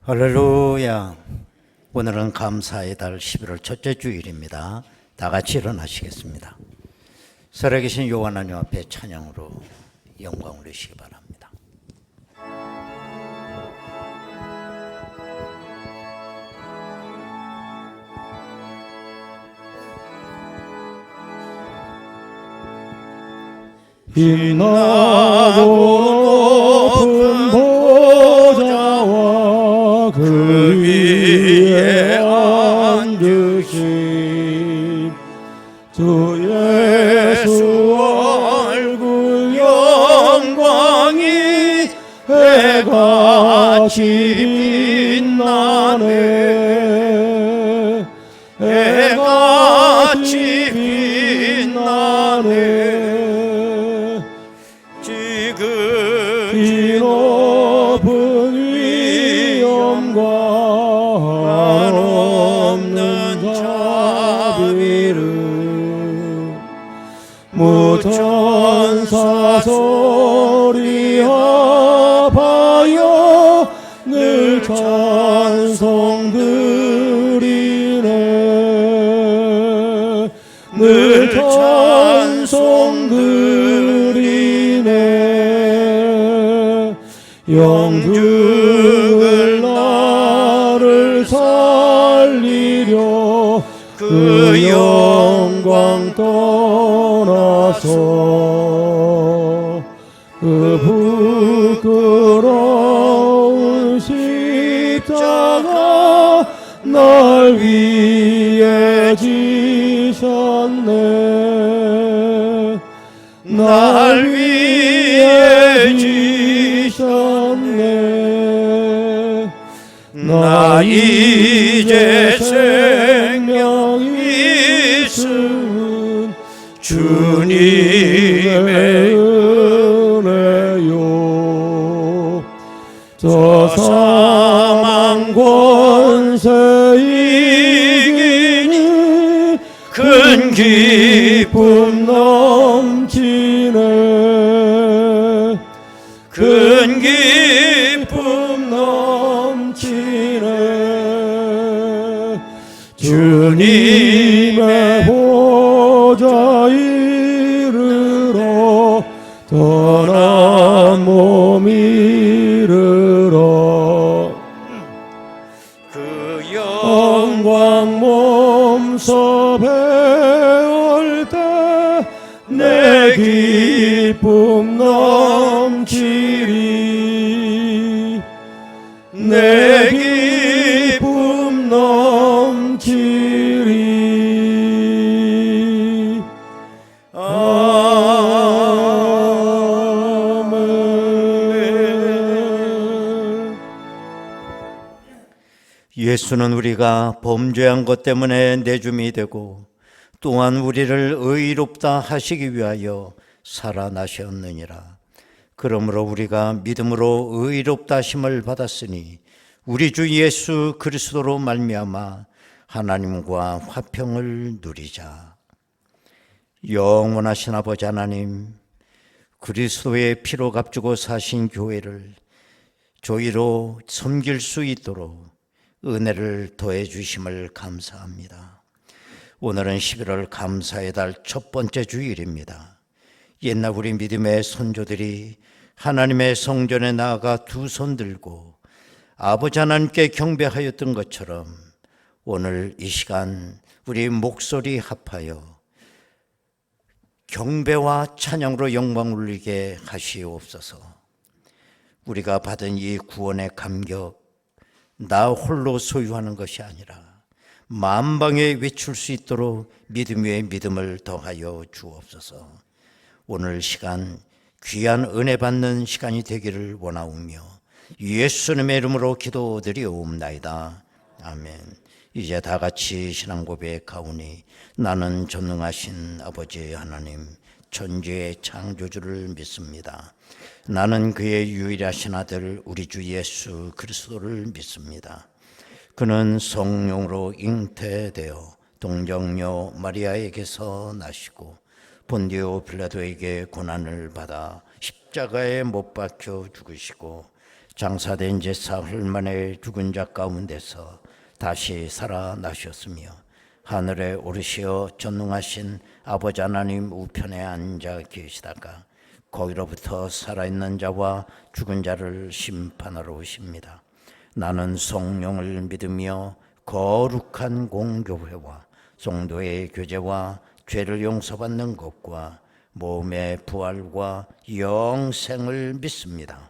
할렐루야. 오늘은 감사의 달 11월 첫째 주일입니다. 다 같이 일어나시겠습니다. 살아계신 여호와 하나님 앞에 찬양으로 영광 올리시기 바랍니다. 빛나고 높은 보좌와 그 위에 앉으신 주 예수 얼굴 영광이 해같이 빛나네. 해같이 빛나네. 이 높은 위엄과 한없는 자비를 무천사 소리하여 늘 찬송드리네. 늘 찬송드리네. 영죽을 나를 살리려 그 영광 떠나서 그 부끄러운 십자가 날 위해 지셨네. 날 위해 지셨네. 나 이제 생명 있음 주님의 은혜요. 저 사망 권세 이기니 큰 기쁨 넘치네. 큰 기쁨 넘치네. 주님의 보좌 이르러 떠난 몸 이르러 그 영광 몸소 배울 때 내 기쁨 넘치리. 내 기쁨 넘치리. 아멘. 예수는 우리가 범죄한 것 때문에 내줌이 되고 또한 우리를 의롭다 하시기 위하여 살아나셨느니라. 그러므로 우리가 믿음으로 의롭다 하심을 받았으니 우리 주 예수 그리스도로 말미암아 하나님과 화평을 누리자. 영원하신 아버지 하나님, 그리스도의 피로 값주고 사신 교회를 조의로 섬길 수 있도록 은혜를 더해 주심을 감사합니다. 오늘은 11월 감사의 달 첫 번째 주일입니다. 옛날 우리 믿음의 선조들이 하나님의 성전에 나아가 두 손 들고 아버지 하나님께 경배하였던 것처럼 오늘 이 시간 우리 목소리 합하여 경배와 찬양으로 영광 올리게 하시옵소서. 우리가 받은 이 구원의 감격 나 홀로 소유하는 것이 아니라 만방에 외칠 수 있도록 믿음 위에 믿음을 더하여 주옵소서. 오늘 시간 귀한 은혜 받는 시간이 되기를 원하오며 예수님의 이름으로 기도드리옵나이다. 아멘. 이제 다 같이 신앙 고백하오니 나는 전능하신 아버지 하나님 천지의 창조주를 믿습니다. 나는 그의 유일하신 아들 우리 주 예수 그리스도를 믿습니다. 그는 성령으로 잉태되어 동정녀 마리아에게서 나시고 본디오 빌라도에게 고난을 받아 십자가에 못 박혀 죽으시고 장사된 지 사흘 만에 죽은 자 가운데서 다시 살아나셨으며 하늘에 오르시어 전능하신 아버지 하나님 우편에 앉아 계시다가 거기로부터 살아있는 자와 죽은 자를 심판하러 오십니다. 나는 성령을 믿으며 거룩한 공교회와 성도의 교제와 죄를 용서받는 것과 몸의 부활과 영생을 믿습니다.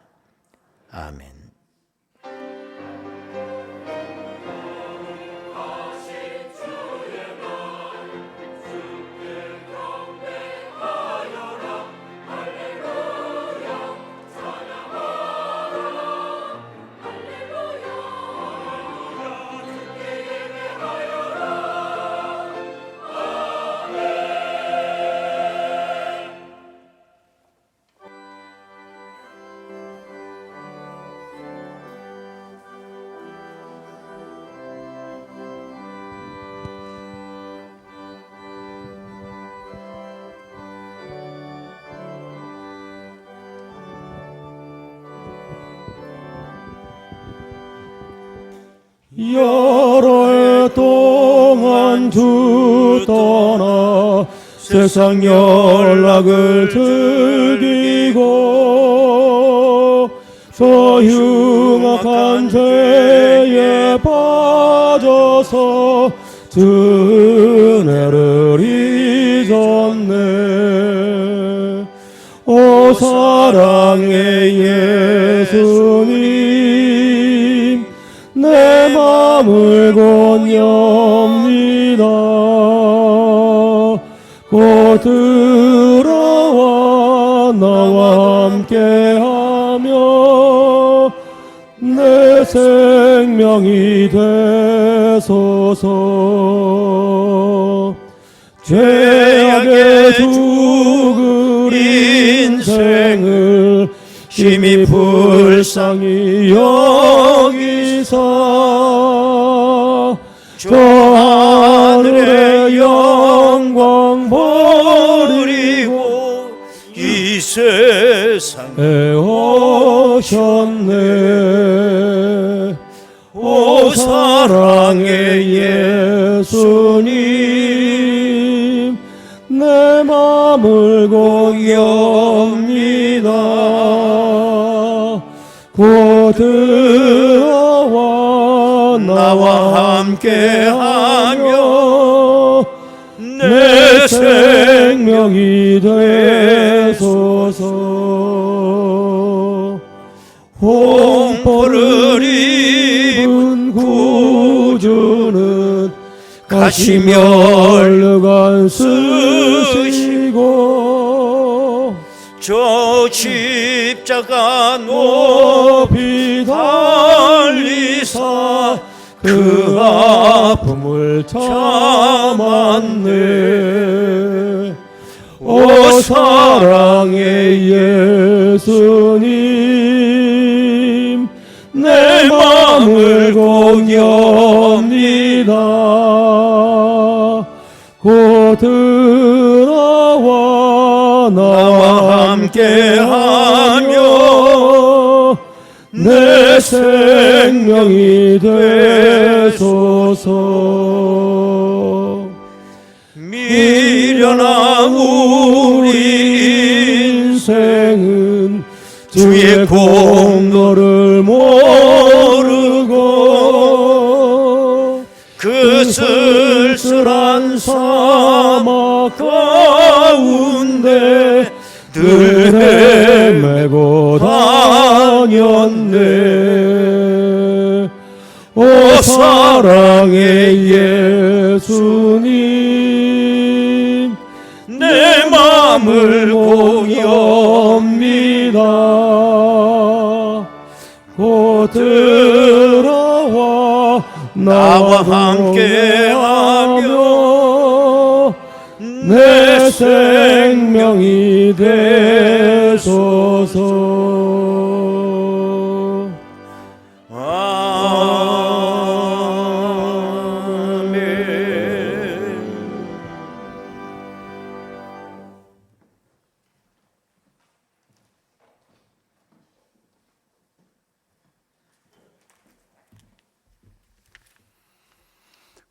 아멘. 여러 해 동안 주 떠나 세상 연락을 즐기고 저 흉악한 죄에 빠져서 주 은혜를 잊었네. 오 사랑의 예수님, 내 맘을 건엽니다. 곧 들어와 나와 함께하며 내 생명이 되소서. 죄악에 죽을 인생을 심히 불쌍히 여기사 저 하늘의 영광 버리고 이 세상에 오셨네. 오 사랑의 예수님, 내 맘을 공유합니다. 곧 들어와 나와 함께하며 내 생명이 되소서. 홍포를 입은 구주는 가시면류관 쓰시고 저 십자가 높이 달리사 그 아픔을 참았네. 오 사랑의 예수님, 내 맘을 공유합니다. 곧 들어와 나와 함께하며 내 생명이 되소서. 미련한 우리 인생은 주의 공로를 모르고 그 쓸쓸한 사막 가운데 늘 헤매고 다녔네. 오 사랑의 예수님, 내 맘을 공유합니다. 곧 들어와 나와 함께하며 내 생명이 되소서. 아멘.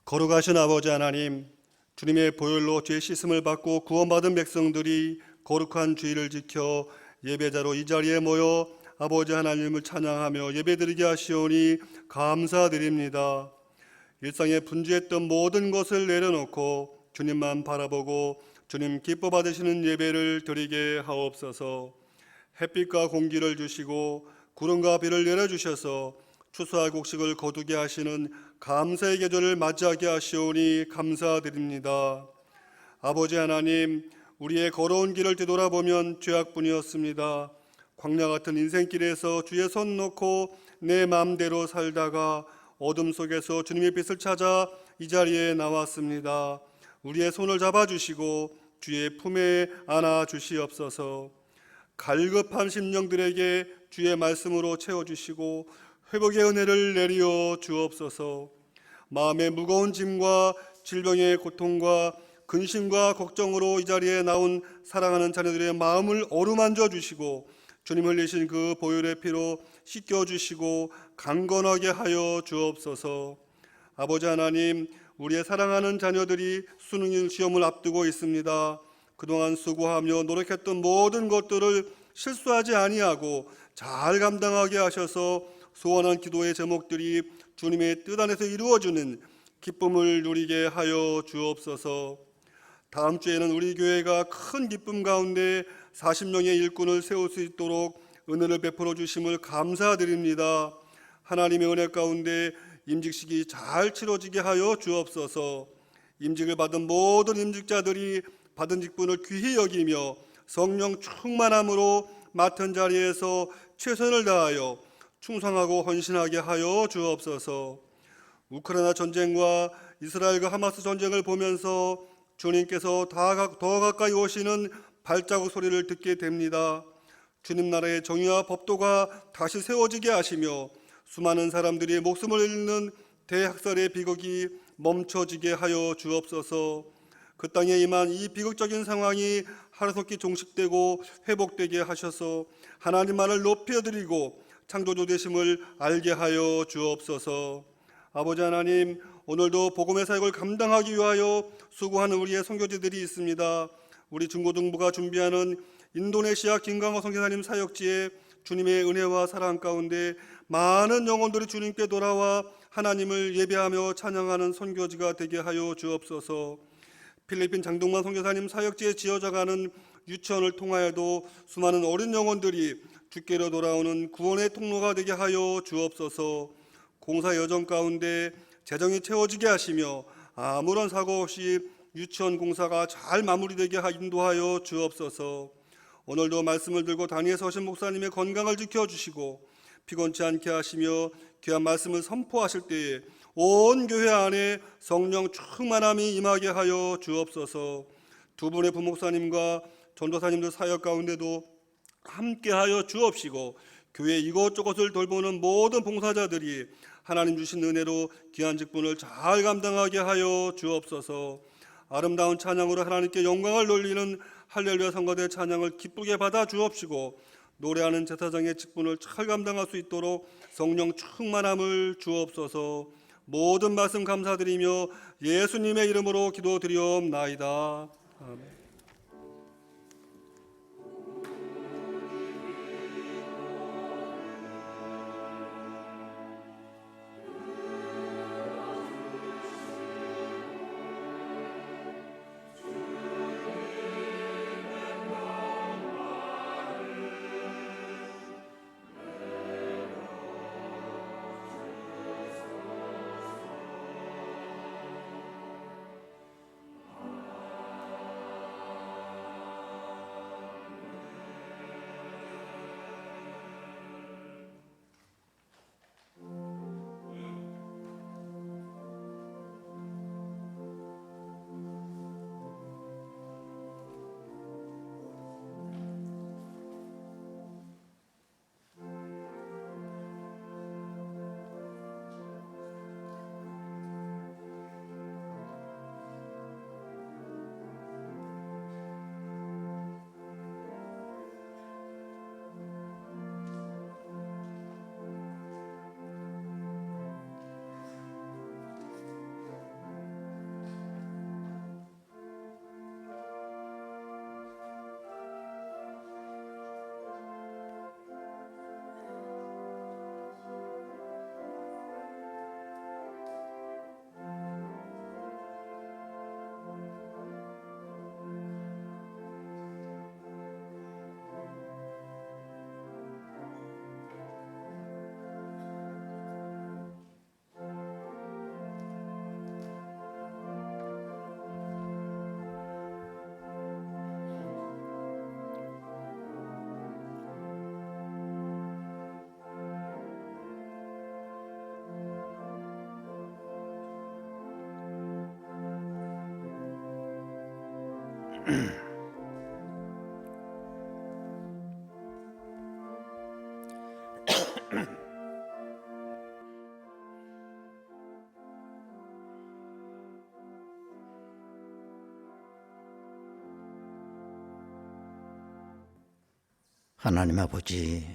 거룩하신 아버지 하나님, 주님의 보혈로 죄 씻음을 받고 구원받은 백성들이 거룩한 주의를 지켜 예배자로 이 자리에 모여 아버지 하나님을 찬양하며 예배드리게 하시오니 감사드립니다. 일상에 분주했던 모든 것을 내려놓고 주님만 바라보고 주님 기뻐 받으시는 예배를 드리게 하옵소서. 햇빛과 공기를 주시고 구름과 비를 내려주셔서 추수할 곡식을 거두게 하시는 감사의 계절을 맞이하게 하시오니 감사드립니다. 아버지 하나님, 우리의 걸어온 길을 되돌아보면 죄악뿐이었습니다. 광야 같은 인생길에서 주의 손 놓고 내 마음대로 살다가 어둠 속에서 주님의 빛을 찾아 이 자리에 나왔습니다. 우리의 손을 잡아주시고 주의 품에 안아 주시옵소서. 갈급한 심령들에게 주의 말씀으로 채워주시고 회복의 은혜를 내리어 주옵소서. 마음의 무거운 짐과 질병의 고통과 근심과 걱정으로 이 자리에 나온 사랑하는 자녀들의 마음을 어루만져 주시고 주님 흘리신 그 보혈의 피로 씻겨주시고 강건하게 하여 주옵소서. 아버지 하나님, 우리의 사랑하는 자녀들이 수능 시험을 앞두고 있습니다. 그동안 수고하며 노력했던 모든 것들을 실수하지 아니하고 잘 감당하게 하셔서 소원한 기도의 제목들이 주님의 뜻 안에서 이루어지는 기쁨을 누리게 하여 주옵소서. 다음 주에는 우리 교회가 큰 기쁨 가운데 40명의 일꾼을 세울 수 있도록 은혜를 베풀어 주심을 감사드립니다. 하나님의 은혜 가운데 임직식이 잘 치러지게 하여 주옵소서. 임직을 받은 모든 임직자들이 받은 직분을 귀히 여기며 성령 충만함으로 맡은 자리에서 최선을 다하여 충성하고 헌신하게 하여 주옵소서. 우크라이나 전쟁과 이스라엘과 하마스 전쟁을 보면서 주님께서 더 가까이 오시는 발자국 소리를 듣게 됩니다. 주님 나라의 정의와 법도가 다시 세워지게 하시며 수많은 사람들이 목숨을 잃는 대학살의 비극이 멈춰지게 하여 주옵소서. 그 땅에 임한 이 비극적인 상황이 하루속히 종식되고 회복되게 하셔서 하나님만을 높여드리고 창조주 되심을 알게 하여 주옵소서. 아버지 하나님, 오늘도 복음의 사역을 감당하기 위하여 수고하는 우리의 선교지들이 있습니다. 우리 중고등부가 준비하는 인도네시아 김강호 선교사님 사역지에 주님의 은혜와 사랑 가운데 많은 영혼들이 주님께 돌아와 하나님을 예배하며 찬양하는 선교지가 되게 하여 주옵소서. 필리핀 장동만 선교사님 사역지에 지어져가는 유치원을 통하여도 수많은 어린 영혼들이 주께로 돌아오는 구원의 통로가 되게 하여 주옵소서. 공사 여정 가운데 재정이 채워지게 하시며 아무런 사고 없이 유치원 공사가 잘 마무리되게 인도하여 주옵소서. 오늘도 말씀을 들고 단위에 서신 목사님의 건강을 지켜주시고 피곤치 않게 하시며 귀한 말씀을 선포하실 때에 온 교회 안에 성령 충만함이 임하게 하여 주옵소서. 두 분의 부목사님과 전도사님들 사역 가운데도 함께하여 주옵시고 교회 이곳저곳을 돌보는 모든 봉사자들이 하나님 주신 은혜로 귀한 직분을 잘 감당하게 하여 주옵소서. 아름다운 찬양으로 하나님께 영광을 돌리는 할렐루야 성가대 찬양을 기쁘게 받아 주옵시고 노래하는 제사장의 직분을 잘 감당할 수 있도록 성령 충만함을 주옵소서. 모든 말씀 감사드리며 예수님의 이름으로 기도드리옵나이다. 아멘. 하나님 아버지,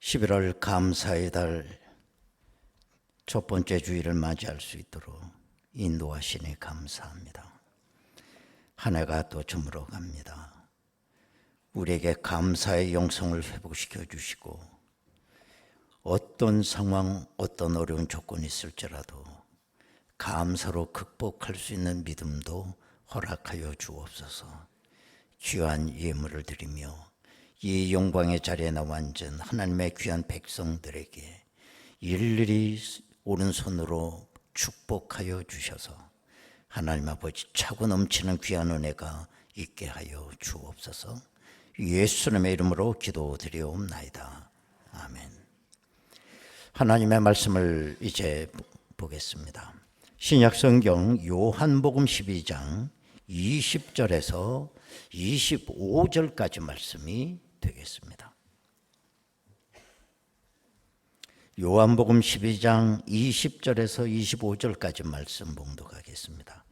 11월 감사의 달 첫 번째 주일을 맞이할 수 있도록 인도하시니 감사합니다. 한 해가 또 저물어 갑니다. 우리에게 감사의 영성을 회복시켜 주시고 어떤 상황, 어떤 어려운 조건이 있을지라도 감사로 극복할 수 있는 믿음도 허락하여 주옵소서. 귀한 예물을 드리며 이 영광의 자리에 나와 앉은 하나님의 귀한 백성들에게 일일이 오른손으로 축복하여 주셔서 하나님 아버지 차고 넘치는 귀한 은혜가 있게 하여 주옵소서. 예수님의 이름으로 기도드리옵나이다. 아멘. 하나님의 말씀을 이제 보겠습니다. 신약성경 요한복음 12장 20절에서 25절까지 말씀이 되겠습니다. 요한복음 12장 20절에서 25절까지 말씀 봉독하겠습니다.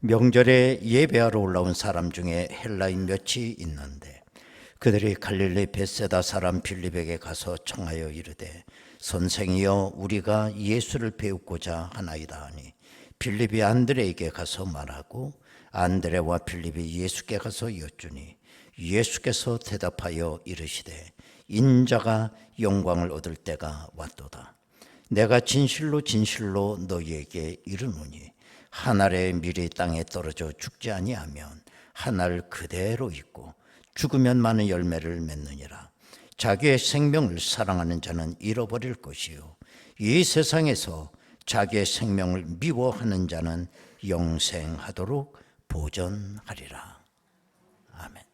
명절에 예배하러 올라온 사람 중에 헬라인 몇이 있는데 그들이 갈릴리 벳세다 사람 빌립에게 가서 청하여 이르되 선생이여 우리가 예수를 배우고자 하나이다 하니 빌립이 안드레에게 가서 말하고 안드레와 빌립이 예수께 가서 여쭈니 예수께서 대답하여 이르시되 인자가 영광을 얻을 때가 왔도다. 내가 진실로 진실로 너희에게 이르노니 한 알의 밀이 땅에 떨어져 죽지 아니하면 한 알 그대로 있고 죽으면 많은 열매를 맺느니라. 자기의 생명을 사랑하는 자는 잃어버릴 것이요 이 세상에서 자기의 생명을 미워하는 자는 영생하도록 보전하리라. 아멘.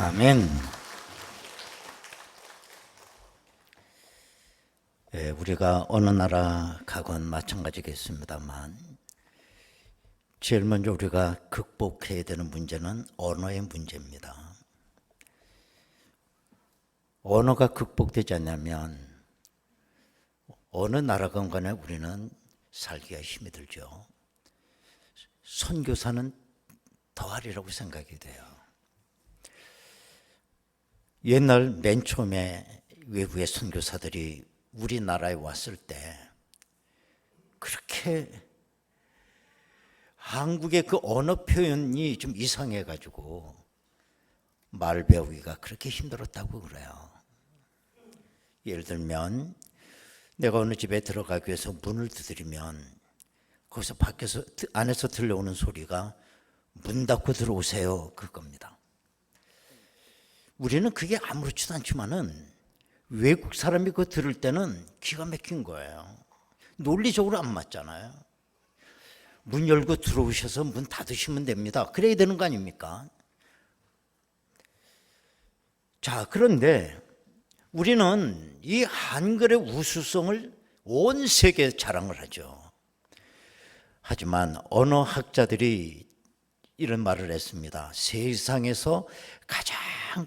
아멘. 예, 우리가 어느 나라 가건 마찬가지겠습니다만 제일 먼저 우리가 극복해야 되는 문제는 언어의 문제입니다. 언어가 극복되지 않냐면 어느 나라건 간에 우리는 살기가 힘이 들죠. 선교사는 더하리라고 생각이 돼요. 옛날 맨 처음에 외국의 선교사들이 우리나라에 왔을 때 그렇게 한국의 그 언어 표현이 좀 이상해가지고 말 배우기가 그렇게 힘들었다고 그래요. 예를 들면 내가 어느 집에 들어가기 위해서 문을 두드리면 거기서 밖에서 안에서 들려오는 소리가 문 닫고 들어오세요 그겁니다. 우리는 그게 아무렇지도 않지만은 외국 사람이 그거 들을 때는 기가 막힌 거예요. 논리적으로 안 맞잖아요. 문 열고 들어오셔서 문 닫으시면 됩니다. 그래야 되는 거 아닙니까? 자, 그런데 우리는 이 한글의 우수성을 온 세계에 자랑을 하죠. 하지만 언어학자들이 이런 말을 했습니다. 세상에서 가장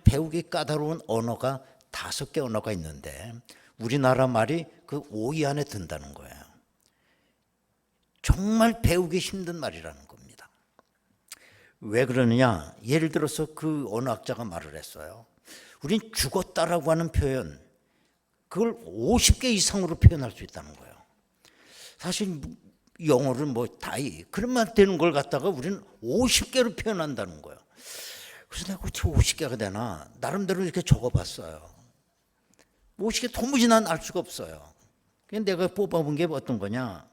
배우기 까다로운 언어가 5개 언어가 있는데 우리나라 말이 그 5위 안에 든다는 거예요. 정말 배우기 힘든 말이라는 겁니다. 왜 그러느냐? 예를 들어서 그 언어학자가 말을 했어요. 우린 죽었다라고 하는 표현, 그걸 50개 이상으로 표현할 수 있다는 거예요. 사실 영어를 뭐 die 그러면 되는 걸 갖다가 우리는 50개로 표현한다는 거예요. 그래서 내가 어떻게 50개가 되나 나름대로 이렇게 적어봤어요. 50개 도무지 난 알 수가 없어요. 그냥 내가 뽑아본 게 어떤 거냐?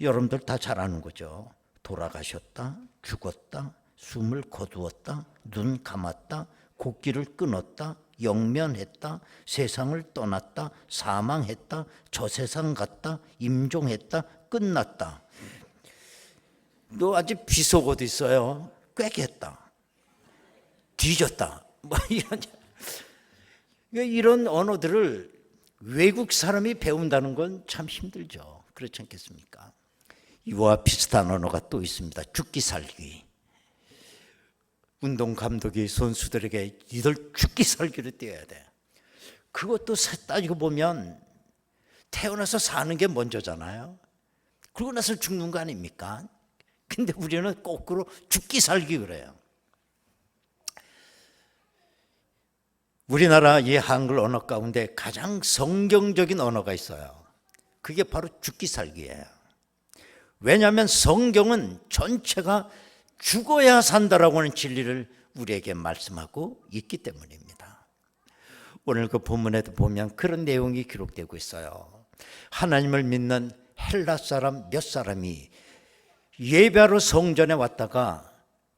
여러분들 다 잘 아는 거죠. 돌아가셨다, 죽었다, 숨을 거두었다, 눈 감았다, 곡기를 끊었다, 영면했다, 세상을 떠났다, 사망했다, 저 세상 갔다, 임종했다, 끝났다. 너 아직 비속 어디 있어요? 꾀겠다, 뒤졌다, 뭐 이런 언어들을 외국 사람이 배운다는 건 참 힘들죠. 그렇지 않겠습니까? 이와 비슷한 언어가 또 있습니다. 죽기 살기. 운동 감독이 선수들에게 이들 죽기 살기를 뛰어야 돼. 그것도 따지고 보면 태어나서 사는 게 먼저잖아요. 그러고 나서 죽는 거 아닙니까? 근데 우리는 거꾸로 죽기 살기 그래요. 우리나라 이 한글 언어 가운데 가장 성경적인 언어가 있어요. 그게 바로 죽기 살기예요. 왜냐하면 성경은 전체가 죽어야 산다라고 하는 진리를 우리에게 말씀하고 있기 때문입니다. 오늘 그 본문에도 보면 그런 내용이 기록되고 있어요. 하나님을 믿는 헬라 사람 몇 사람이 예배하러 성전에 왔다가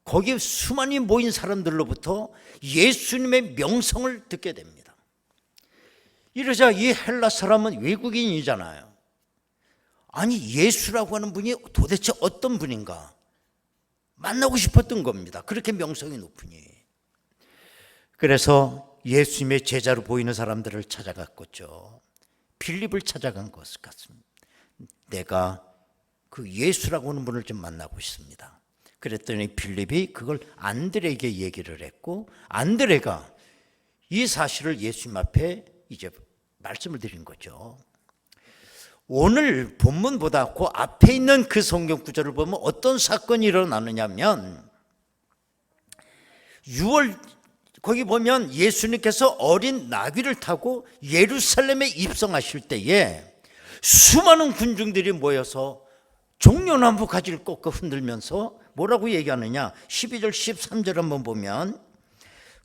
거기 수많이 모인 사람들로부터 예수님의 명성을 듣게 됩니다. 이러자 이 헬라 사람은 외국인이잖아요. 아니 예수라고 하는 분이 도대체 어떤 분인가 만나고 싶었던 겁니다. 그렇게 명성이 높으니. 그래서 예수님의 제자로 보이는 사람들을 찾아갔겠죠. 빌립을 찾아간 것 같습니다. 내가 그 예수라고 하는 분을 좀 만나고 싶습니다. 그랬더니 빌립이 그걸 안드레에게 얘기를 했고 안드레가 이 사실을 예수님 앞에 이제 말씀을 드린 거죠. 오늘 본문보다 그 앞에 있는 그 성경 구절을 보면 어떤 사건이 일어나느냐면 6월 거기 보면 예수님께서 어린 나귀를 타고 예루살렘에 입성하실 때에 수많은 군중들이 모여서 종려나무 가지를 꺾어 흔들면서 뭐라고 얘기하느냐 12절 13절 한번 보면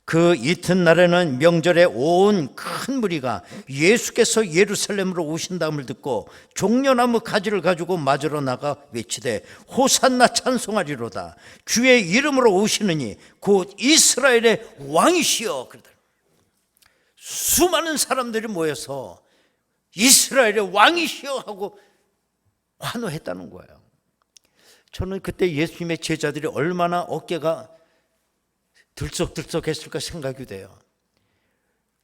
그 이튿날에는 명절에 온 큰 무리가 예수께서 예루살렘으로 오신다음을 듣고 종려나무 가지를 가지고 맞으러 나가 외치되 호산나 찬송하리로다 주의 이름으로 오시느니 곧 이스라엘의 왕이시여. 수많은 사람들이 모여서 이스라엘의 왕이시여 하고 환호했다는 거예요. 저는 그때 예수님의 제자들이 얼마나 어깨가 들썩들썩했을까 생각이 돼요.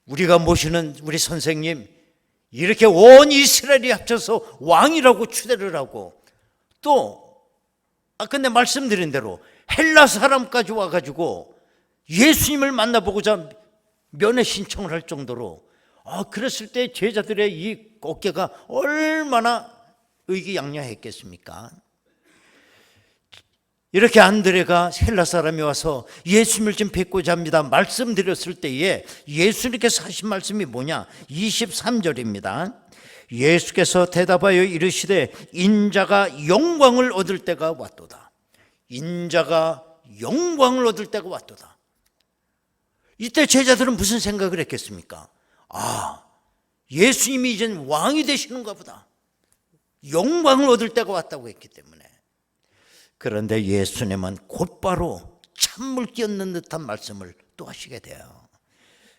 우리가 모시는 우리 선생님 이렇게 온 이스라엘이 합쳐서 왕이라고 추대를 하고, 또 아까 내 말씀드린 대로 헬라 사람까지 와가지고 예수님을 만나보고자 면회 신청을 할 정도로, 그랬을 때 제자들의 이 어깨가 얼마나 의기양양했겠습니까? 이렇게 안드레가 헬라 사람이 와서 예수님을 좀 뵙고자 합니다 말씀드렸을 때에 예수님께서 하신 말씀이 뭐냐? 23절입니다. 예수께서 대답하여 이르시되 인자가 영광을 얻을 때가 왔도다. 인자가 영광을 얻을 때가 왔도다. 이때 제자들은 무슨 생각을 했겠습니까? 예수님이 이젠 왕이 되시는가 보다. 영광을 얻을 때가 왔다고 했기 때문에. 그런데 예수님은 곧바로 찬물 끼얹는 듯한 말씀을 또 하시게 돼요.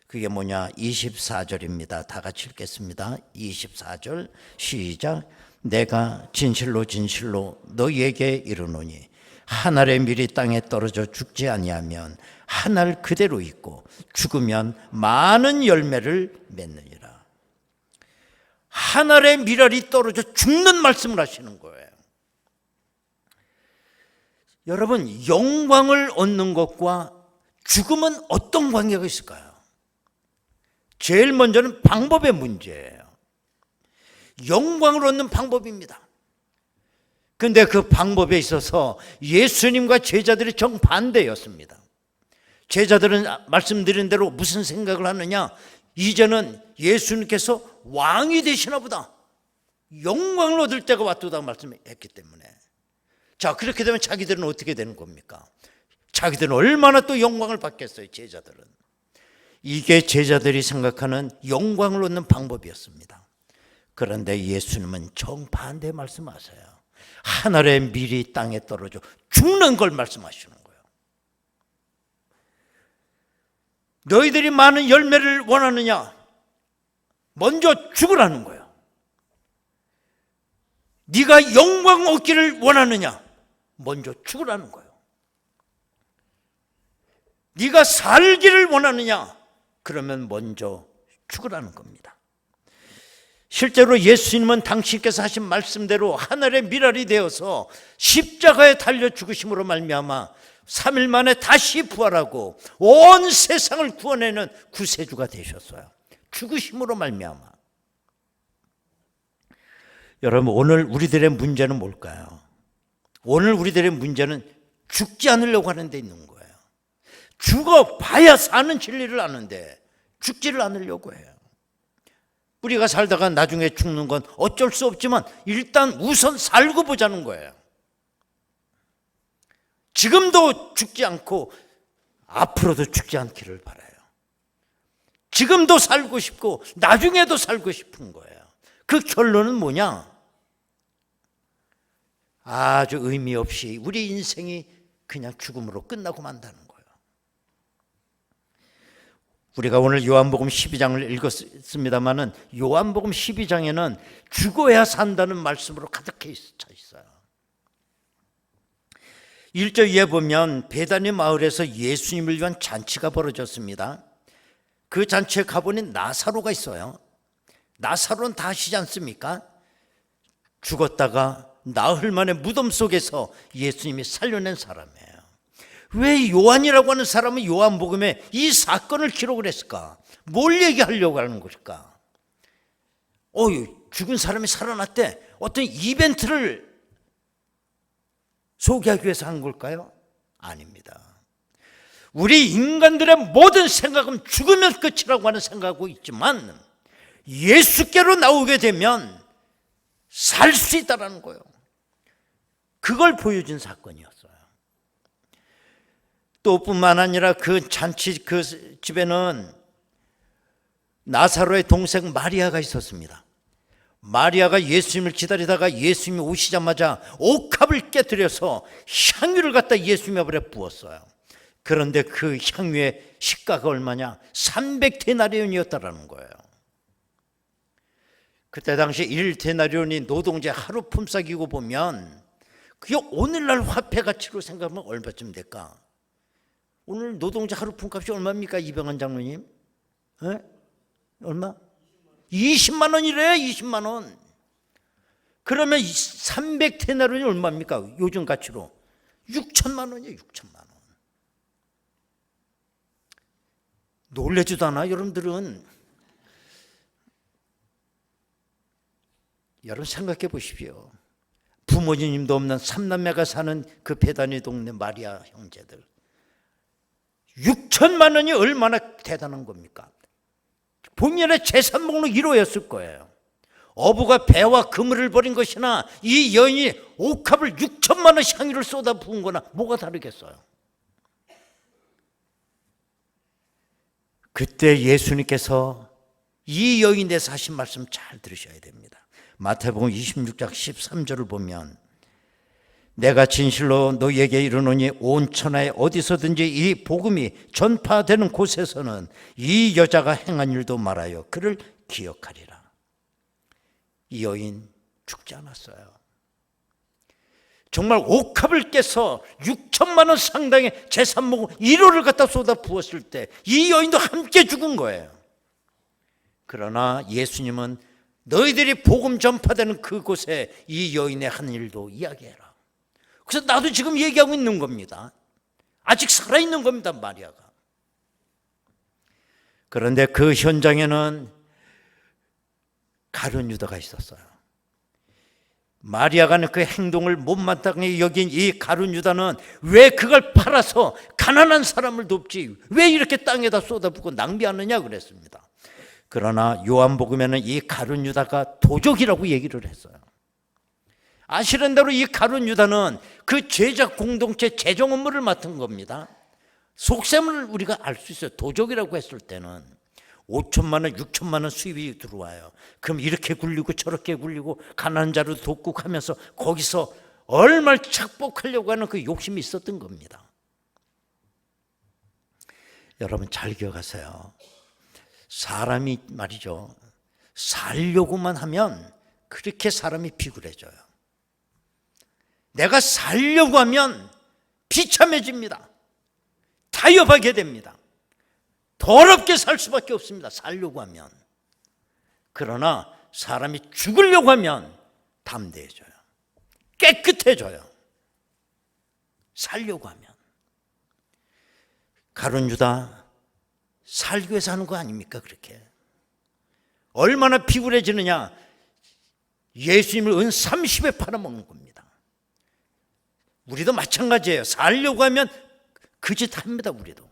그게 뭐냐? 24절입니다. 다 같이 읽겠습니다. 24절 시작. 내가 진실로 진실로 너희에게 이르노니 한 알의 밀이 땅에 떨어져 죽지 아니하면 한 알 그대로 있고 죽으면 많은 열매를 맺느니라. 한 알의 밀알이 떨어져 죽는 말씀을 하시는 거예요. 여러분, 영광을 얻는 것과 죽음은 어떤 관계가 있을까요? 제일 먼저는 방법의 문제예요. 영광을 얻는 방법입니다. 그런데 그 방법에 있어서 예수님과 제자들이 정반대였습니다. 제자들은 말씀드린 대로 무슨 생각을 하느냐? 이제는 예수님께서 왕이 되시나 보다. 영광을 얻을 때가 왔도다 말씀했기 때문에. 자, 그렇게 되면 자기들은 어떻게 되는 겁니까? 자기들은 얼마나 또 영광을 받겠어요, 제자들은. 이게 제자들이 생각하는 영광을 얻는 방법이었습니다. 그런데 예수님은 정반대 말씀하세요. 한 알의 밀이 땅에 떨어져 죽는 걸 말씀하시는 거예요. 너희들이 많은 열매를 원하느냐? 먼저 죽으라는 거예요. 네가 영광 얻기를 원하느냐? 먼저 죽으라는 거예요. 네가 살기를 원하느냐? 그러면 먼저 죽으라는 겁니다. 실제로 예수님은 당신께서 하신 말씀대로 하늘의 밀알이 되어서 십자가에 달려 죽으심으로 말미암아 3일 만에 다시 부활하고 온 세상을 구원하는 구세주가 되셨어요. 죽으심으로 말미암아. 여러분, 오늘 우리들의 문제는 뭘까요? 오늘 우리들의 문제는 죽지 않으려고 하는 데 있는 거예요. 죽어봐야 사는 진리를 아는데 죽지를 않으려고 해요. 우리가 살다가 나중에 죽는 건 어쩔 수 없지만 일단 우선 살고 보자는 거예요. 지금도 죽지 않고 앞으로도 죽지 않기를 바라요. 지금도 살고 싶고 나중에도 살고 싶은 거예요. 그 결론은 뭐냐? 아주 의미 없이 우리 인생이 그냥 죽음으로 끝나고 만다는 거예요. 우리가 오늘 요한복음 12장을 읽었습니다마는 요한복음 12장에는 죽어야 산다는 말씀으로 가득해 차 있어요. 1절에 보면 베다니 마을에서 예수님을 위한 잔치가 벌어졌습니다. 그 잔치에 가보니 나사로가 있어요. 나사로는 다 아시지 않습니까? 죽었다가 나흘 만에 무덤 속에서 예수님이 살려낸 사람이에요. 왜 요한이라고 하는 사람은 요한복음에 이 사건을 기록을 했을까? 뭘 얘기하려고 하는 것일까? 죽은 사람이 살아났대. 어떤 이벤트를 소개하기 위해서 한 걸까요? 아닙니다. 우리 인간들의 모든 생각은 죽으면 끝이라고 하는 생각하고 있지만 예수께로 나오게 되면 살 수 있다는 거예요. 그걸 보여준 사건이었어요. 또 뿐만 아니라 그 잔치 그 집에는 나사로의 동생 마리아가 있었습니다. 마리아가 예수님을 기다리다가 예수님이 오시자마자 옥합을 깨뜨려서 향유를 갖다 예수님 앞에 부었어요. 그런데 그 향유의 시가가 얼마냐? 300데나리온이었다라는 거예요. 그때 당시 1데나리온이 노동자 하루 품삯이고 보면 그게 오늘날 화폐 가치로 생각하면 얼마쯤 될까? 오늘 노동자 하루 품값이 얼마입니까? 이병헌 장로님? 에? 얼마? 20만 원이래. 20만 원. 그러면 300데나리온이 얼마입니까? 요즘 가치로 6천만 원이에요. 6천만 원. 놀래지도 않아 여러분들은. 여러분 생각해 보십시오. 부모님도 없는 삼남매가 사는 그 배단위 동네 마리아 형제들, 6천만 원이 얼마나 대단한 겁니까? 본인의 재산 목록 1호였을 거예요. 어부가 배와 그물을 버린 것이나 이 여인이 옥합을 6천만 원 향유를 쏟아 부은 거나 뭐가 다르겠어요? 그때 예수님께서 이 여인에 대해서 하신 말씀 잘 들으셔야 됩니다. 마태복음 26장 13절을 보면 내가 진실로 너희에게 이르노니 온 천하에 어디서든지 이 복음이 전파되는 곳에서는 이 여자가 행한 일도 말하여 그를 기억하리라. 이 여인 죽지 않았어요. 정말 옥합을 깨서 6천만 원 상당의 재산목 1호를 갖다 쏟아 부었을 때 이 여인도 함께 죽은 거예요. 그러나 예수님은 너희들이 복음 전파되는 그곳에 이 여인의 한 일도 이야기해라. 그래서 나도 지금 얘기하고 있는 겁니다. 아직 살아있는 겁니다, 마리아가. 그런데 그 현장에는 가룟 유다가 있었어요. 마리아가 그 행동을 못마땅히 여긴 이 가룟 유다는 왜 그걸 팔아서 가난한 사람을 돕지 왜 이렇게 땅에다 쏟아붓고 낭비하느냐 그랬습니다. 그러나 요한복음에는 이 가룟 유다가 도적이라고 얘기를 했어요. 아시는 대로 이 가룟 유다는 그 제작 공동체 재정 업무를 맡은 겁니다. 속셈을 우리가 알 수 있어요. 도적이라고 했을 때는 5천만 원, 6천만 원 수입이 들어와요. 그럼 이렇게 굴리고 저렇게 굴리고 가난한 자를 돕고 하면서 거기서 얼마를 착복하려고 하는 그 욕심이 있었던 겁니다. 여러분 잘 기억하세요. 사람이 말이죠, 살려고만 하면 그렇게 사람이 비굴해져요. 내가 살려고 하면 비참해집니다. 타협하게 됩니다. 더럽게 살 수밖에 없습니다. 살려고 하면. 그러나 사람이 죽으려고 하면 담대해져요. 깨끗해져요. 살려고 하면. 가룟 유다 살기 위해서 하는 거 아닙니까? 그렇게 얼마나 비굴해지느냐. 예수님을 은 30에 팔아먹는 겁니다. 우리도 마찬가지예요. 살려고 하면 그 짓 합니다. 우리도.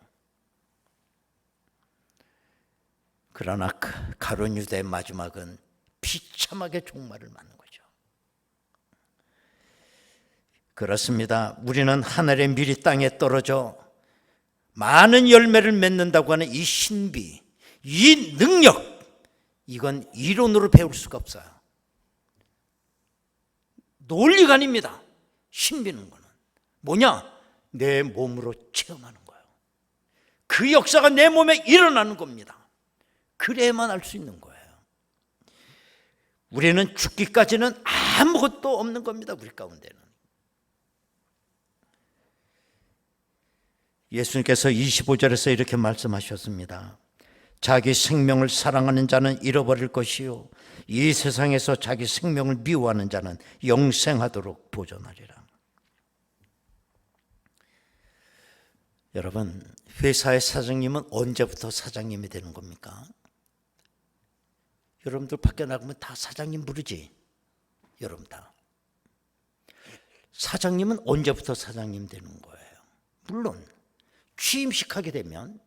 그러나 가룟 유다의 마지막은 비참하게 종말을 맞는 거죠. 그렇습니다. 우리는 하늘의 밀이 땅에 떨어져 많은 열매를 맺는다고 하는 이 신비, 이 능력, 이건 이론으로 배울 수가 없어요. 논리가 아닙니다. 신비는 거는 뭐냐? 내 몸으로 체험하는 거예요. 그 역사가 내 몸에 일어나는 겁니다. 그래야만 알 수 있는 거예요. 우리는 죽기까지는 아무것도 없는 겁니다. 우리 가운데는. 예수님께서 25절에서 이렇게 말씀하셨습니다. 자기 생명을 사랑하는 자는 잃어버릴 것이요 이 세상에서 자기 생명을 미워하는 자는 영생하도록 보존하리라. 여러분, 회사의 사장님은 언제부터 사장님이 되는 겁니까? 여러분들 밖에 나가면 다 사장님 부르지? 여러분 다. 사장님은 언제부터 사장님 되는 거예요? 물론 취임식 하게 되면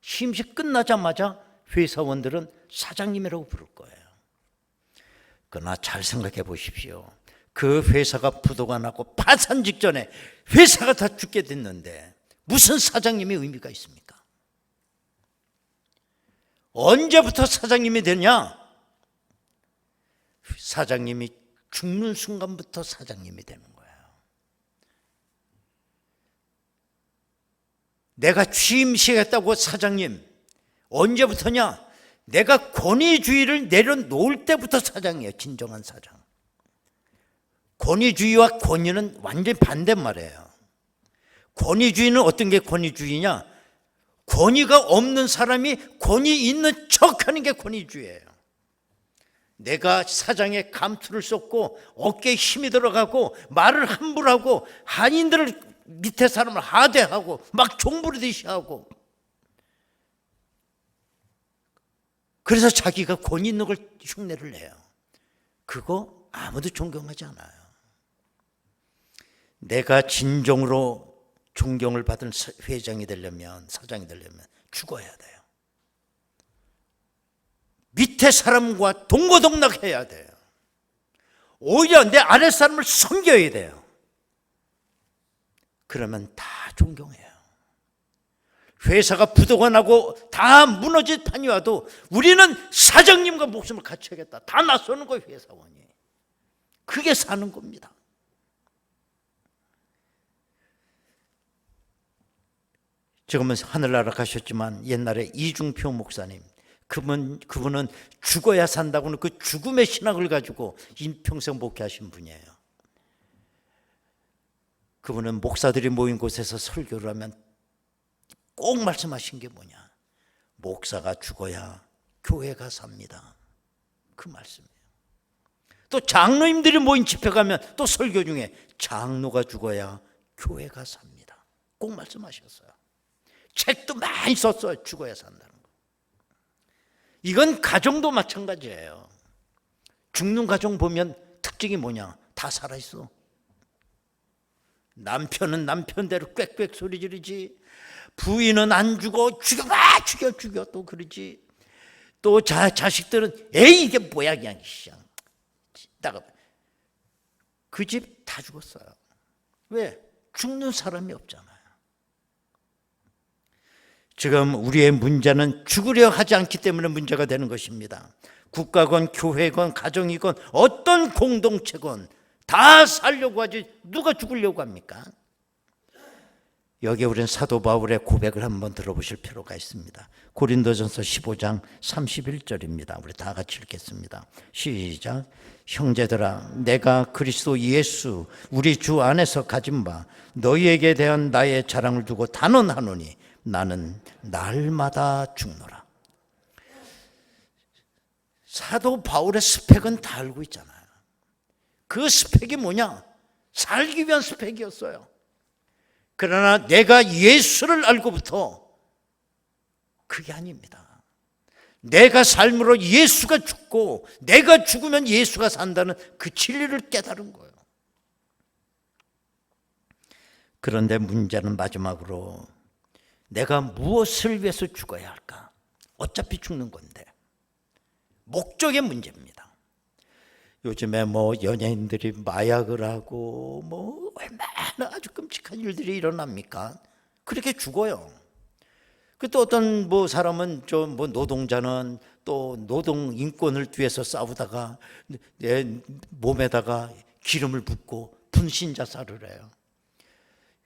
취임식 끝나자마자 회사원들은 사장님이라고 부를 거예요. 그러나 잘 생각해 보십시오. 그 회사가 부도가 나고 파산 직전에 회사가 다 죽게 됐는데 무슨 사장님의 의미가 있습니까? 언제부터 사장님이 되냐? 사장님이 죽는 순간부터 사장님이 되는 거예요. 내가 취임시켰다고 사장님, 언제부터냐? 내가 권위주의를 내려놓을 때부터 사장이에요. 진정한 사장. 권위주의와 권위는 완전히 반대말이에요. 권위주의는 어떤 게 권위주의냐? 권위가 없는 사람이 권위 있는 척하는 게 권위주의예요. 내가 사장에 감투를 쏟고 어깨에 힘이 들어가고 말을 함부로 하고 한인들을 밑에 사람을 하대하고 막 종부르듯이 하고, 그래서 자기가 권위 있는 걸 흉내를 내요. 그거 아무도 존경하지 않아요. 내가 진정으로 존경을 받은 회장이 되려면, 사장이 되려면 죽어야 돼요. 밑에 사람과 동고동락해야 돼요. 오히려 내 아랫 사람을 섬겨야 돼요. 그러면 다 존경해요. 회사가 부도가 나고 다 무너질 판이 와도 우리는 사장님과 목숨을 같이 하겠다. 다 나서는 거예요, 회사원이. 그게 사는 겁니다. 지금은 하늘나라 가셨지만 옛날에 이중표 목사님, 그분은 죽어야 산다고는 그 죽음의 신학을 가지고 인평생 목회하신 분이에요. 그분은 목사들이 모인 곳에서 설교를 하면 꼭 말씀하신 게 뭐냐? 목사가 죽어야 교회가 삽니다. 그 말씀이에요. 또 장로님들이 모인 집회 가면 또 설교 중에 장로가 죽어야 교회가 삽니다. 꼭 말씀하셨어요. 책도 많이 썼어요. 죽어야 산다는 거. 이건 가정도 마찬가지예요. 죽는 가정 보면 특징이 뭐냐? 다 살아있어. 남편은 남편대로 꽥꽥 소리 지르지, 부인은 안 죽어, 죽여 또 그러지, 또 자식들은 에이 이게 뭐야 그냥 그 집 다 죽었어요. 왜? 죽는 사람이 없잖아요. 지금 우리의 문제는 죽으려 하지 않기 때문에 문제가 되는 것입니다. 국가건 교회건 가정이건 어떤 공동체건 다 살려고 하지 누가 죽으려고 합니까? 여기에 우리는 사도 바울의 고백을 한번 들어보실 필요가 있습니다. 고린도전서 15장 31절입니다. 우리 다 같이 읽겠습니다. 시작. 형제들아, 내가 그리스도 예수 우리 주 안에서 가진 바 너희에게 대한 나의 자랑을 두고 단언하노니 나는 날마다 죽노라. 사도 바울의 스펙은 다 알고 있잖아요. 그 스펙이 뭐냐? 살기 위한 스펙이었어요. 그러나 내가 예수를 알고부터 그게 아닙니다. 내가 삶으로 예수가 죽고 내가 죽으면 예수가 산다는 그 진리를 깨달은 거예요. 그런데 문제는 마지막으로 내가 무엇을 위해서 죽어야 할까? 어차피 죽는 건데. 목적의 문제입니다. 요즘에 연예인들이 마약을 하고 얼마나 아주 끔찍한 일들이 일어납니까? 그렇게 죽어요. 또 어떤 사람은 노동자는 또 노동 인권을 위해서 싸우다가 내 몸에다가 기름을 붓고 분신 자살을 해요.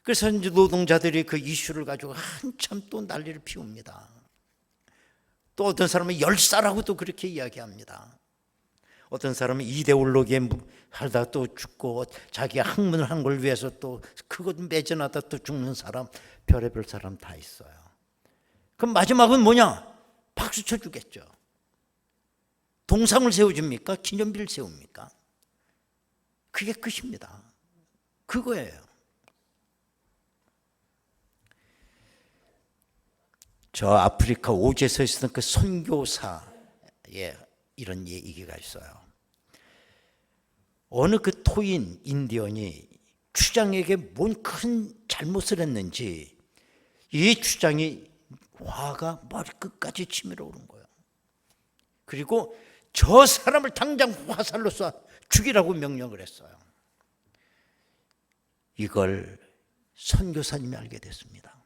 그래서 이제 노동자들이 그 이슈를 가지고 한참 또 난리를 피웁니다. 또 어떤 사람은 열사라고도 그렇게 이야기합니다. 어떤 사람은 이데올로기에 하다 또 죽고 자기가 학문을 한 걸 위해서 또 그것 매진하다 또 죽는 사람, 별의별 사람 다 있어요. 그럼 마지막은 뭐냐? 박수 쳐주겠죠. 동상을 세워줍니까? 기념비를 세웁니까? 그게 끝입니다. 그거예요. 저 아프리카 오지에서 있었던 그 선교사의 이런 얘기가 있어요. 어느 그 토인 인디언이 추장에게 뭔 큰 잘못을 했는지 이 추장이 화가 머리끝까지 치밀어 오른 거예요. 그리고 저 사람을 당장 화살로 쏴 죽이라고 명령을 했어요. 이걸 선교사님이 알게 됐습니다.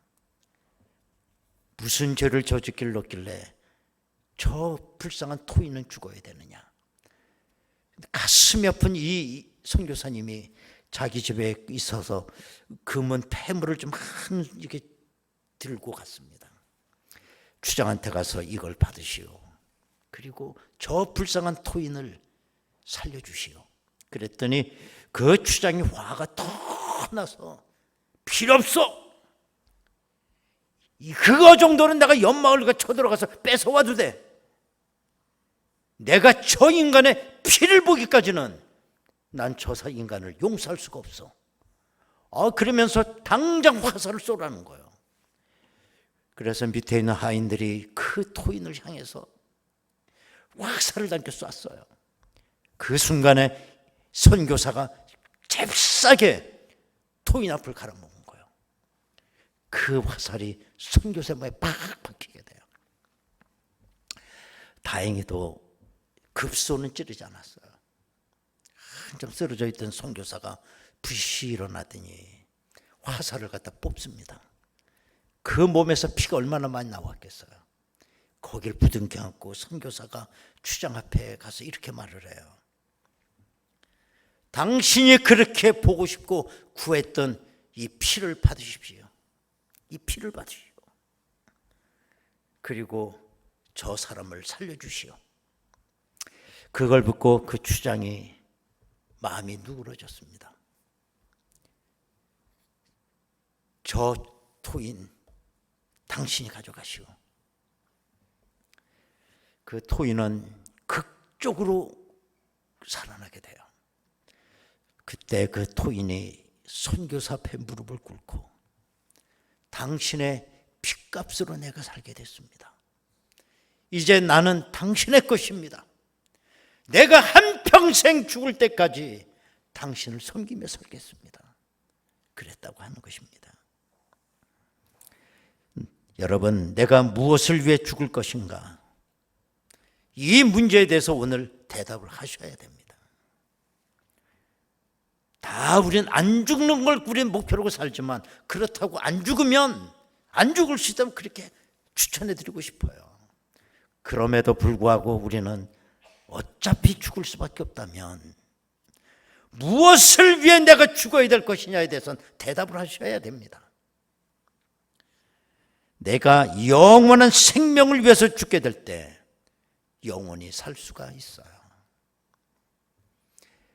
무슨 죄를 저질렀길래 저 불쌍한 토인은 죽어야 되느냐. 가슴이 아픈 이 선교사님이 자기 집에 있어서 금은 폐물을 좀 이렇게 들고 갔습니다. 추장한테 가서 이걸 받으시오. 그리고 저 불쌍한 토인을 살려주시오. 그랬더니 그 추장이 화가 더 나서 필요 없어. 그거 정도는 내가 연마을 쳐들어가서 뺏어와도 돼. 내가 저 인간의 피를 보기까지는 난 저 인간을 용서할 수가 없어. 그러면서 당장 화살을 쏘라는 거예요. 그래서 밑에 있는 하인들이 그 토인을 향해서 화살을 당겨 쐈어요. 그 순간에 선교사가 잽싸게 토인 앞을 갈아먹은 거예요. 그 화살이 선교사의 몸에 팍 박히게 돼요. 다행히도 급소는 찌르지 않았어요. 한참 쓰러져 있던 선교사가 부시 일어나더니 화살을 갖다 뽑습니다. 그 몸에서 피가 얼마나 많이 나왔겠어요. 거길 부둥켜 안고 선교사가 추장 앞에 가서 이렇게 말을 해요. 당신이 그렇게 보고 싶고 구했던 이 피를 받으십시오. 이 피를 받으시오. 그리고 저 사람을 살려주시오. 그걸 듣고 그 추장이 마음이 누그러졌습니다. 저 토인 당신이 가져가시오. 그 토인은 극적으로 살아나게 돼요. 그때 그 토인이 선교사 앞에 무릎을 꿇고 당신의 핏값으로 내가 살게 됐습니다. 이제 나는 당신의 것입니다. 내가 한평생 죽을 때까지 당신을 섬기며 살겠습니다. 그랬다고 하는 것입니다. 여러분, 내가 무엇을 위해 죽을 것인가? 이 문제에 대해서 오늘 대답을 하셔야 됩니다. 다 우리는 안 죽는 걸 우리는 목표로 살지만 그렇다고 안 죽으면, 안 죽을 수 있다면 그렇게 추천해드리고 싶어요. 그럼에도 불구하고 우리는 어차피 죽을 수밖에 없다면 무엇을 위해 내가 죽어야 될 것이냐에 대해서는 대답을 하셔야 됩니다. 내가 영원한 생명을 위해서 죽게 될 때 영원히 살 수가 있어요.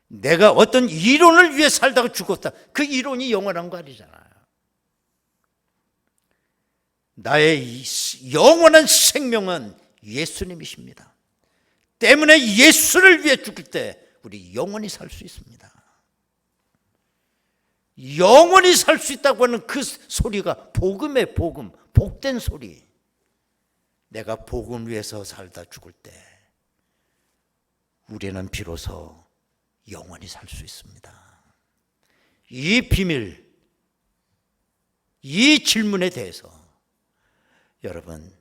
내가 어떤 이론을 위해 살다가 죽었다. 그 이론이 영원한 거 아니잖아요. 나의 영원한 생명은 예수님이십니다. 때문에 예수를 위해 죽을 때 우리 영원히 살 수 있습니다. 영원히 살 수 있다고 하는 그 소리가 복음의 복음, 복된 소리. 내가 복음 위해서 살다 죽을 때 우리는 비로소 영원히 살 수 있습니다. 이 비밀, 이 질문에 대해서 여러분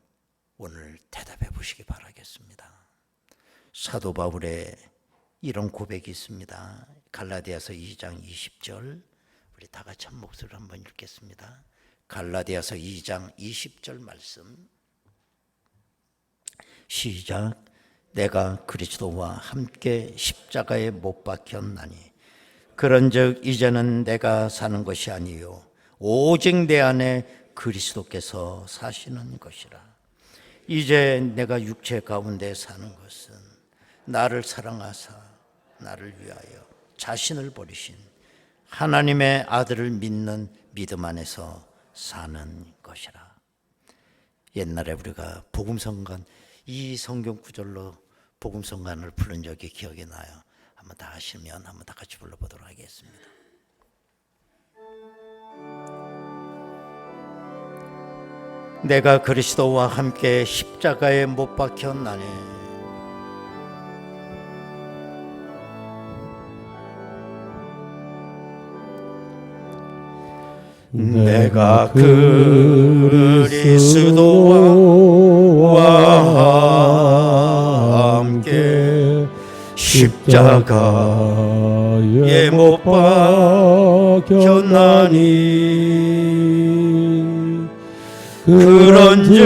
오늘 대답해 보시기 바라겠습니다. 사도 바울의 이런 고백이 있습니다. 갈라디아서 2장 20절, 우리 다 같이 한 목소리로 한번 읽겠습니다. 갈라디아서 2장 20절 말씀 시작. 내가 그리스도와 함께 십자가에 못 박혔나니 그런즉 이제는 내가 사는 것이 아니요 오직 내 안에 그리스도께서 사시는 것이라. 이제 내가 육체 가운데 사는 것은 나를 사랑하사 나를 위하여 자신을 버리신 하나님의 아들을 믿는 믿음 안에서 사는 것이라. 옛날에 우리가 복음성간, 이 성경 구절로 복음성간을 부른 적이 기억이 나요. 한번 다 하시면 한번 다 같이 불러보도록 하겠습니다. 내가 그리스도와 함께 십자가에 못 박혔나니 내가 그리스도와 함께 십자가에 못 박혔나니 그런즉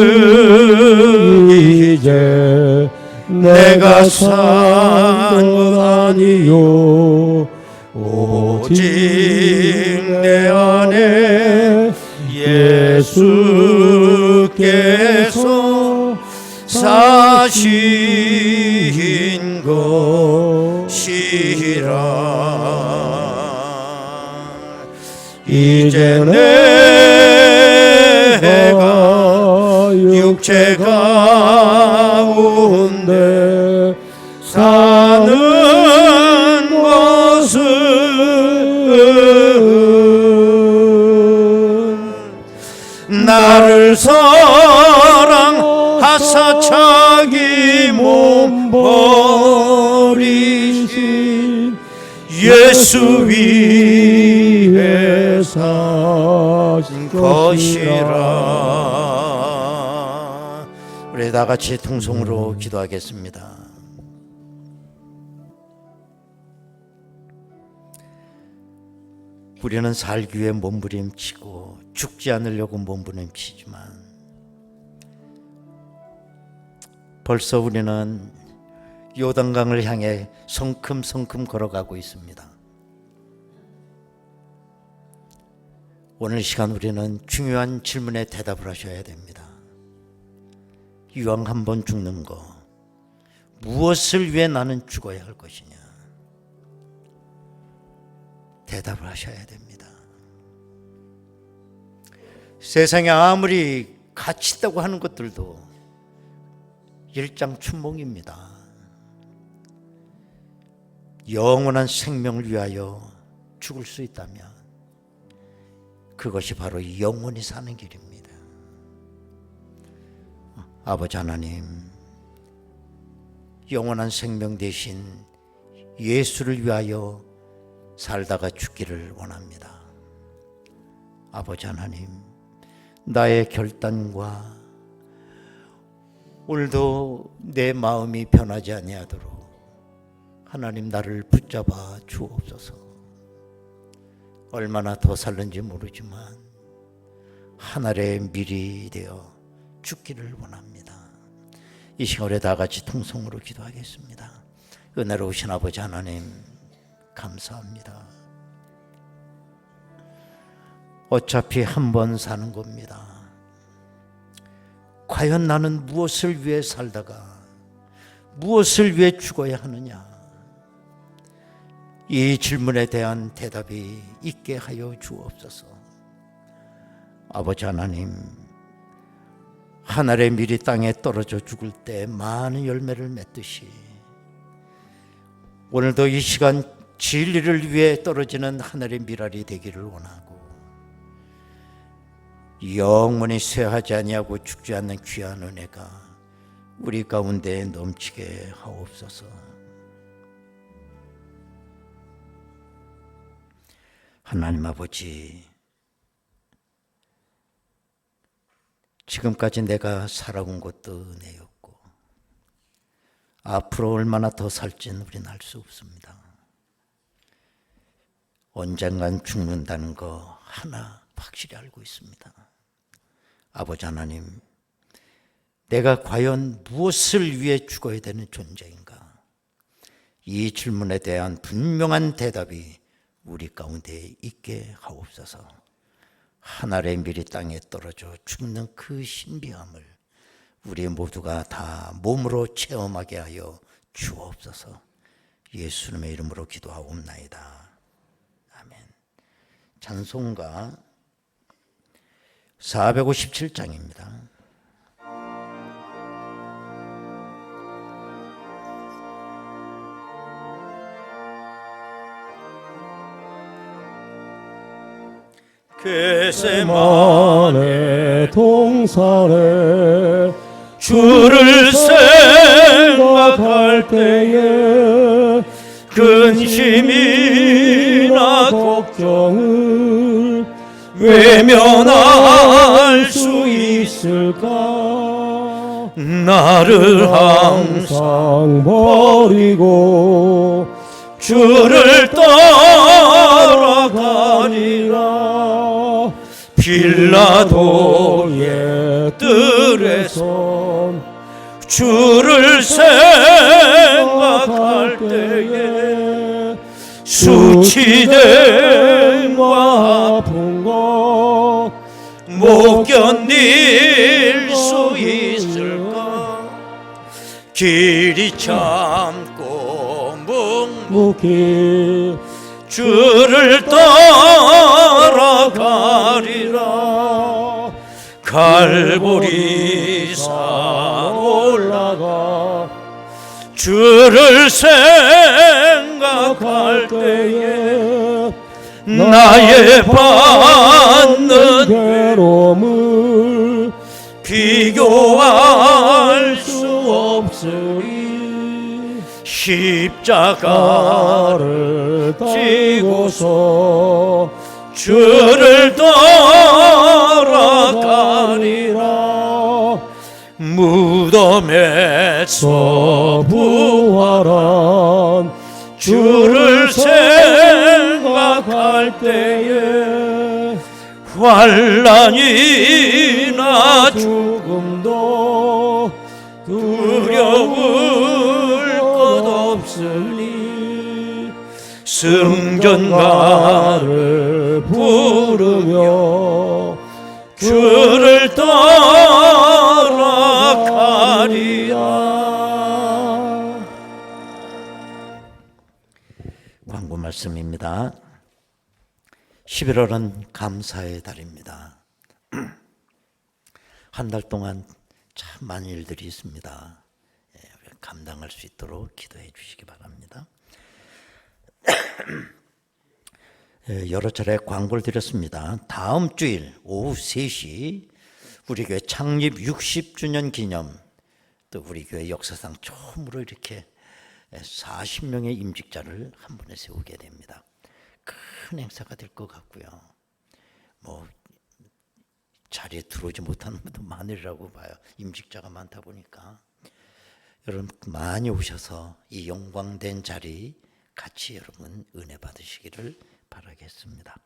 이제 내가 사는 것 아니요 오직 내 안에 예수께서 사신 것이라. 이제 내가 축제 가운데 사는 것은 나를 사랑하사 자기 몸 버리신 예수 위해 사신 것이라. 우리 다 같이 통성으로 기도하겠습니다. 우리는 살기 위해 몸부림치고 죽지 않으려고 몸부림치지만 벌써 우리는 요단강을 향해 성큼성큼 걸어가고 있습니다. 오늘 시간 우리는 중요한 질문에 대답을 하셔야 됩니다. 이왕 한번 죽는 거, 무엇을 위해 나는 죽어야 할 것이냐? 대답을 하셔야 됩니다. 세상에 아무리 가치 있다고 하는 것들도 일장춘몽입니다. 영원한 생명을 위하여 죽을 수 있다면 그것이 바로 영원히 사는 길입니다. 아버지 하나님, 영원한 생명 대신 예수를 위하여 살다가 죽기를 원합니다. 아버지 하나님, 나의 결단과 오늘도 내 마음이 변하지 아니하도록 하나님 나를 붙잡아 주옵소서. 얼마나 더 살는지 모르지만 하늘의 밀이 되어 죽기를 원합니다. 이 시간에 다 같이 통성으로 기도하겠습니다. 은혜로우신 아버지 하나님, 감사합니다. 어차피 한 번 사는 겁니다. 과연 나는 무엇을 위해 살다가 무엇을 위해 죽어야 하느냐? 이 질문에 대한 대답이 있게 하여 주옵소서. 아버지 하나님, 하늘의 밀이 땅에 떨어져 죽을 때 많은 열매를 맺듯이 오늘도 이 시간 진리를 위해 떨어지는 하늘의 밀알이 되기를 원하고 영원히 쇠하지 아니하고 죽지 않는 귀한 은혜가 우리 가운데 넘치게 하옵소서. 하나님 아버지, 지금까지 내가 살아온 것도 은혜였고 앞으로 얼마나 더 살지는 우리는 알 수 없습니다. 언젠간 죽는다는 거 하나 확실히 알고 있습니다. 아버지 하나님, 내가 과연 무엇을 위해 죽어야 되는 존재인가? 이 질문에 대한 분명한 대답이 우리 가운데 있게 하옵소서. 하늘의 밀이 땅에 떨어져 죽는 그 신비함을 우리 모두가 다 몸으로 체험하게 하여 주옵소서. 예수님의 이름으로 기도하옵나이다. 아멘. 찬송가 457장입니다. 겟세마네 동산에 주를 생각할 때에 근심이나 걱정을 외면할 수 있을까? 나를 항상 버리고 주를 따라가리라. 빌라도의 뜰에서 주를 생각할 때에 수치됨과 아픈 것 못 견딜 수 있을까? 길이 참고 묵묵히 주를 따라가리라. 갈보리 산 올라가 주를 생각할 때에 나의 받는 괴로움을 비교할 수 없으리 십자가를 나를 지고서 주를 따라가리라 무덤에서 부활한 주를 생각할 때에 환난이나 죽음도 두려울 것 없으니 승전가를 부르며 주를 따라가리라. 광고 말씀입니다. 11월은 감사의 달입니다. 한 달 동안 참 많은 일들이 있습니다. 감당할 수 있도록 기도해 주시기 바랍니다. 여러 차례 광고를 드렸습니다. 다음 주일 오후 3시 우리 교회 창립 60주년 기념, 또 우리 교회 역사상 처음으로 이렇게 40명의 임직자를 한 번에 세우게 됩니다. 큰 행사가 될 것 같고요. 뭐 자리에 들어오지 못하는 분도 많으리라고 봐요. 임직자가 많다 보니까. 여러분 많이 오셔서 이 영광된 자리 같이 여러분 은혜 받으시기를 바라겠습니다.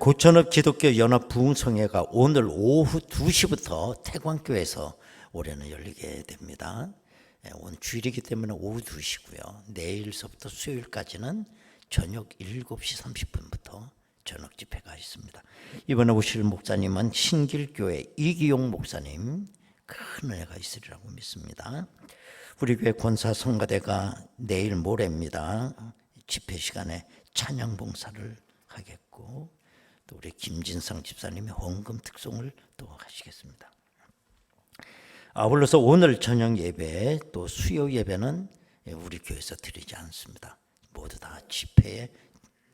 고천읍 기독교 연합 부흥성회가 오늘 오후 2시부터 태광교에서 올해는 열리게 됩니다. 오늘 주일이기 때문에 오후 2시고요. 내일서부터 수요일까지는 저녁 7시 30분부터 저녁 집회가 있습니다. 이번에 오실 목사님은 신길교회 이기용 목사님, 큰 은혜가 있으리라고 믿습니다. 우리 교회 권사 성가대가 내일 모레입니다. 집회 시간에 찬양 봉사를 하겠고, 또 우리 김진상 집사님이 헌금 특송을 또 하시겠습니다. 아울러서 오늘 저녁 예배 또 수요 예배는 우리 교회에서 드리지 않습니다. 모두 다 집회에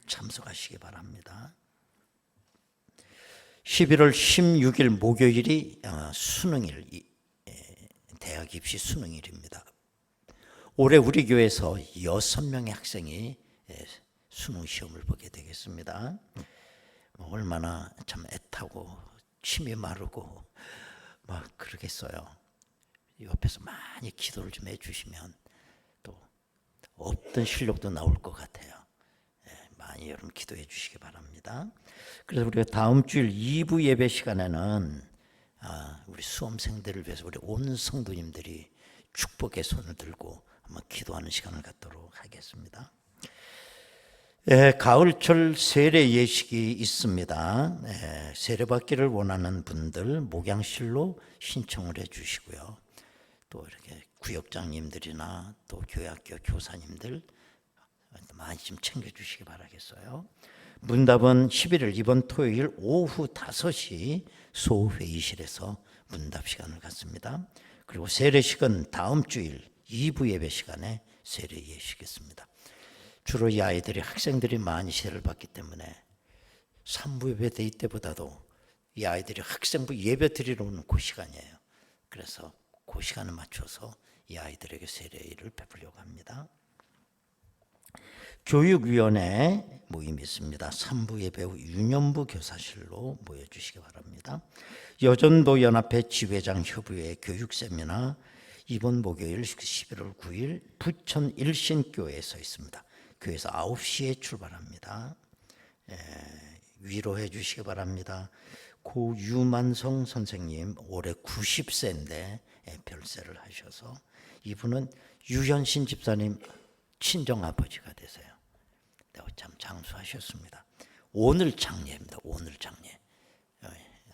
참석하시기 바랍니다. 11월 16일 목요일이 수능일, 대학 입시 수능일입니다. 올해 우리 교회에서 6명의 학생이 수능 시험을 보게 되겠습니다. 얼마나 참 애타고 침이 마르고 막 그러겠어요. 옆에서 많이 기도를 좀 해주시면 또 없던 실력도 나올 것 같아요. 많이 여러분 기도해 주시기 바랍니다. 그래서 우리가 다음 주일 2부 예배 시간에는 우리 수험생들을 위해서 우리 온 성도님들이 축복의 손을 들고 한번 기도하는 시간을 갖도록 하겠습니다. 가을철 세례 예식이 있습니다. 세례 받기를 원하는 분들 목양실로 신청을 해 주시고요. 또 이렇게 구역장님들이나 또 교회학교 교사님들 많이 좀 챙겨주시기 바라겠어요. 문답은 11일 이번 토요일 오후 5시 소회의실에서 문답 시간을 갖습니다. 그리고 세례식은 다음 주일 2부 예배 시간에 세례 예식했습니다. 주로 이 아이들이 학생들이 많이 세례를 받기 때문에 3부 예배 데이 때보다도 이 아이들이 학생부 예배 드리러 오는 그 시간이에요. 그래서 그 시간에 맞춰서 이 아이들에게 세례를 베풀려고 합니다. 교육위원회 모임이 있습니다. 3부 예배 후 유년부 교사실로 모여주시기 바랍니다. 여전도 연합회 지회장 협의회 교육세미나 이번 목요일 11월 9일 부천 일신교회에서 있습니다. 교회에서 9시에 출발합니다. 위로해 주시기 바랍니다. 고 유만성 선생님 올해 90세인데 별세를 하셔서 이분은 유현신 집사님 친정아버지가 되세요. 참 장수하셨습니다. 오늘 장례입니다. 오늘 장례.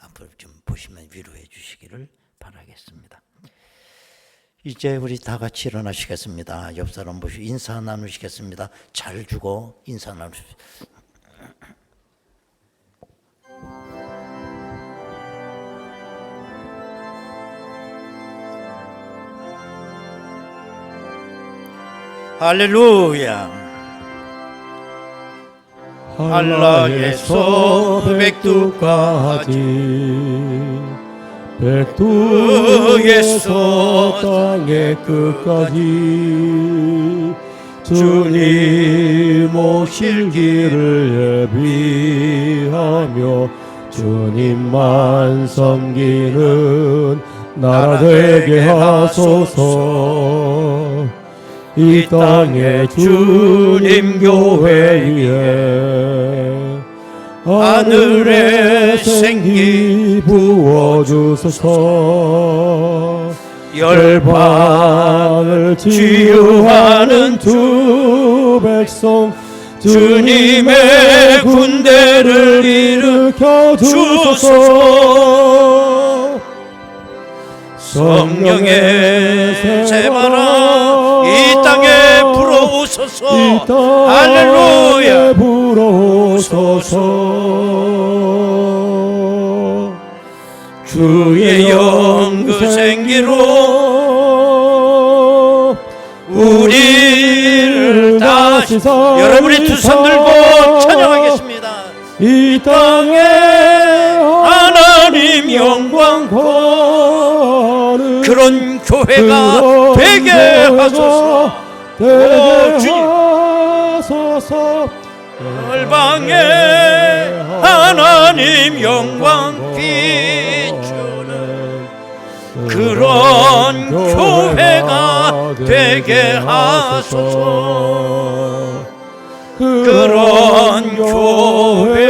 앞으로 좀 보시면 위로해 주시기를 바라겠습니다. 이제 우리 다 같이 일어나시겠습니다. 옆 사람 보시고 인사 나누시겠습니다. 잘 주고 인사 나누십시오. 할렐루야. 한라에서 백두까지 백두에서 땅의 끝까지 주님 오실 길을 예비하며 주님만 섬기는 나라 되게 하소서. 이 땅에 주님 교회 위에 하늘의 생기 부어주소서. 열방을 치유하는 주 백성 주님의 군대를 일으켜 주소서. 성령의 세바라 이 땅에 불어오소서. 이 땅에 할렐루야. 불어오소서. 주의 영그 생기로 우리를 다시 살리사. 여러분이 두 손 들고 찬양하겠습니다. 이 땅에 하나님 영광 거는 그런 교회가 되게 하소서. 오, 주님. 하소서. 열방에 하나님 영광 비추는 그런 교회가 되게 하소서. 그런 교회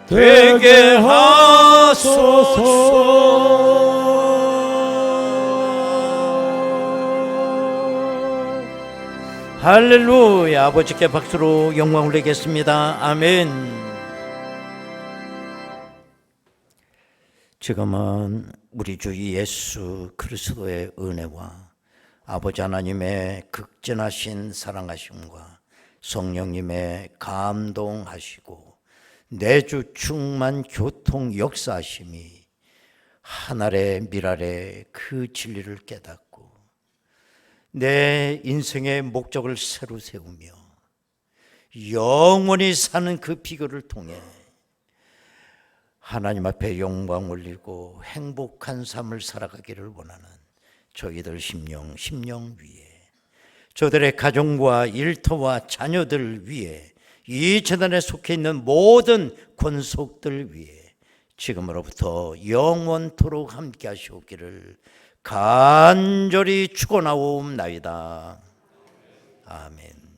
되게 하소서. 할렐루야. 아버지께 박수로 영광 올리겠습니다. 아멘. 지금은 우리 주 예수 그리스도의 은혜와 아버지 하나님의 극진하신 사랑하심과 성령님의 감동하시고 내주 충만 교통 역사하심이 한 알의 밀알의 그 진리를 깨닫고 내 인생의 목적을 새로 세우며 영원히 사는 그 비결을 통해 하나님 앞에 영광 올리고 행복한 삶을 살아가기를 원하는 저희들 심령 위에, 저들의 가정과 일터와 자녀들 위에, 이 재단에 속해 있는 모든 권속들 위에 지금으로부터 영원토록 함께 하시옵기를 간절히 축원하옵나이다. 아멘.